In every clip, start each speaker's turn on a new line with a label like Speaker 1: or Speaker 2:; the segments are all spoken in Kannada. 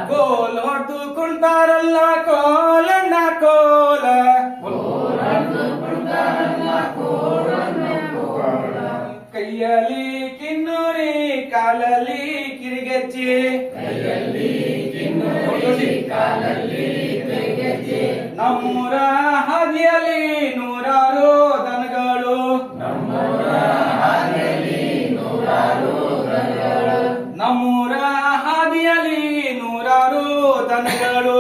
Speaker 1: ಕೋಲ್ ಹೊಡೆದು ಕುಣ್ತಾರಲ್ಲ ಕೋಲಣ್ಣ ಕೋಲ ಕೈಯಲ್ಲಿ ಕಿನ್ನೂರಿ ಕಾಲಲ್ಲಿ ಕಿರಿಗೆಚ್ಚಿ ನಮ್ಮೂರ ಹಾದಿಯಲ್ಲಿ ನೂರಾರು ದನಗಳು ನಮ್ಮೂರ ಹಾದಿಯಲ್ಲಿ ನೂರಾರು ದನಗಳು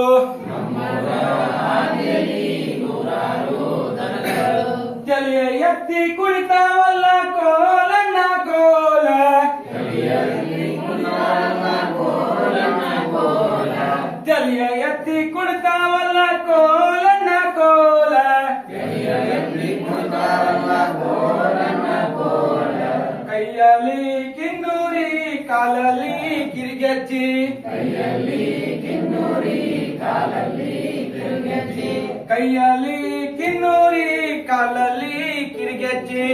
Speaker 1: ತಲೆಯ ಎತ್ತಿ ಕುಳಿತಾವಲ್ಲ ಕೋಲಣ್ಣ ಕೋಲ ತಲೆಯ ಎತ್ತಿ ಕುಳಿತಾವಲ್ಲ ಕೋಲಣ್ಣ ಕೋಲ ಕೈಯಲ್ಲಿ ಕಿನ್ನೂರಿ ಕಾಲಲ್ಲಿ ಕಿರಿಗೆಚ್ಚಿ ಕೈಯಲ್ಲಿ ಕಿನ್ನೂರಿ ಕಾಲಲ್ಲಿ ಕಿರಿಗೆಚ್ಚಿ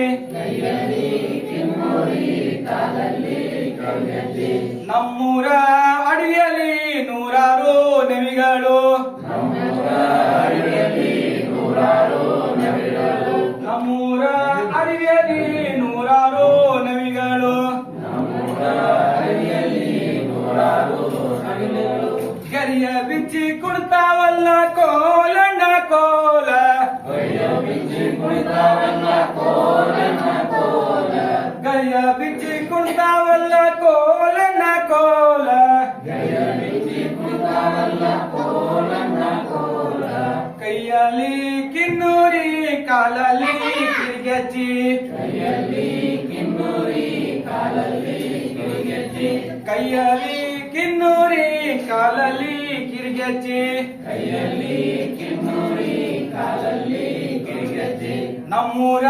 Speaker 1: ನಮ್ಮೂರ ಅಡಿಯಲ್ಲಿ ನೂರಾರು ನವಿಗಳು ನಮ್ಮೂರ ಅಡಿಯಲ್ಲಿ ನೂರಾರು ನವಿಗಳು ಗರಿಯ ಬಿಚ್ಚಿ ಕುಡ್ತಾವಲ್ಲ ಕೋಲಣ್ಣ ಕೋಲ ಗರಿಯ ಬಿಚ್ಚಿ ಕುಡ್ತಾವಲ್ಲ ಕೋಲಣ್ಣ ಕೋಲ ಕೈಯಲ್ಲಿ ಕಿನ್ನೂರಿ ಕಾಲಲ್ಲಿ ಕಿರಿಗೆಚ್ಚಿ ಕೈಯಲ್ಲಿ ಕಿನ್ನೂರಿ ಕಾಲಲ್ಲಿ ಕಿರಿಗೆಚ್ಚಿ ನಮ್ಮೂರ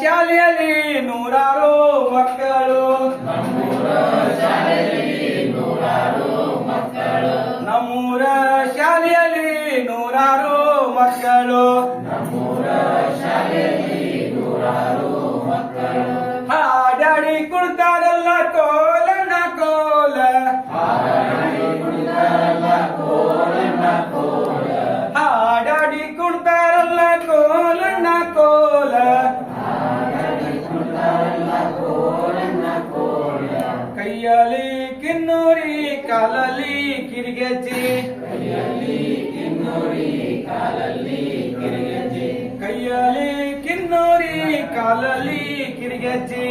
Speaker 1: ಶಾಲೆಯಲ್ಲಿ ನೂರಾರು ಮಕ್ಕಳು ನಮ್ಮೂರ ಶಾಲೆಯಲ್ಲಿ ನೂರಾರು ಮಕ್ಕಳು ಹಾಡಾಡಿ ಕುಡ್ತಾರಲ್ಲ ಕೋಲಣ್ಣ ಕೋಲ ಹಾಡಾಡಿ ಕುಡ್ತಾರಲ್ಲ ಕೋಲಣ್ಣ ಕೋಲ ಕೈಯಲ್ಲಿ ಕಿನ್ನೂರಿ ಕಾಲಲ್ಲಿ ಕಿರಿಗೆಚ್ಚಿ ಕೈಯಲ್ಲಿ ಕಿನ್ನೂರಿ ಕಾಲಲ್ಲಿ ಕಿರಿಗೆಚ್ಚಿ